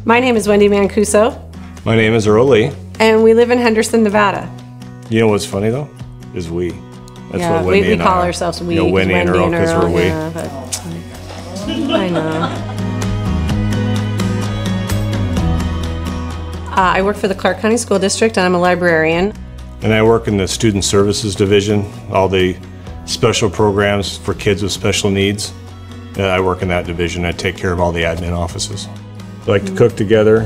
My name is Wendy Mancuso. My name is Earl. And we live in Henderson, Nevada. You know what's funny though? Is we. That's yeah, what Wendy we and call I ourselves we. You know, Wendy and Earl, because we're we. Yeah, but I know. I work for the Clark County School District, and I'm a librarian. And I work in the Student Services Division, all the special programs for kids with special needs. I work in that division. I take care of all the admin offices. We like to cook together,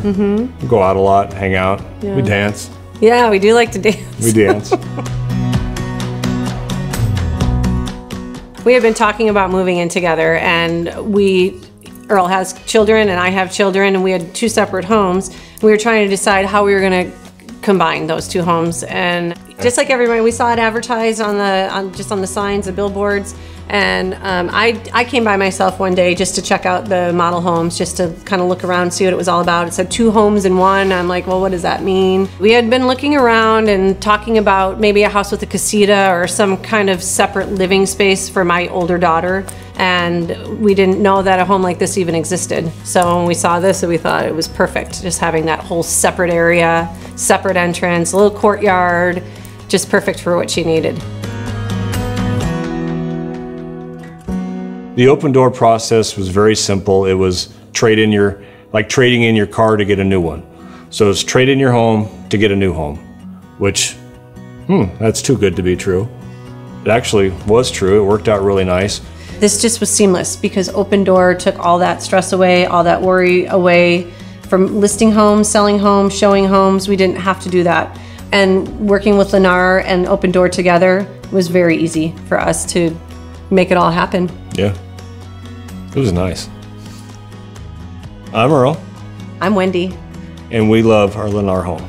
go out a lot, hang out, we dance. Yeah, we do like to dance. We dance. We have been talking about moving in together, and Earl has children and I have children, and we had two separate homes. We were trying to decide how we were going to combine those two homes, and just like everybody, we saw it advertised on the signs, the billboards, and I came by myself one day just to check out the model homes, just to kind of look around, see what it was all about. It said 2 homes in 1. I'm like, well, what does that mean? We had been looking around and talking about maybe a house with a casita or some kind of separate living space for my older daughter, and we didn't know that a home like this even existed. So when we saw this, we thought it was perfect, just having that whole separate area, separate entrance, a little courtyard, just perfect for what she needed. The Opendoor process was very simple. It was trading in your car to get a new one. So it's trade in your home to get a new home, which, that's too good to be true. It actually was true. It worked out really nice. This just was seamless because Opendoor took all that stress away, all that worry away from listing homes, selling homes, showing homes. We didn't have to do that. And working with Lennar and Opendoor together was very easy for us to make it all happen. Yeah. It was nice. I'm Earl. I'm Wendy. And we love our Lennar home.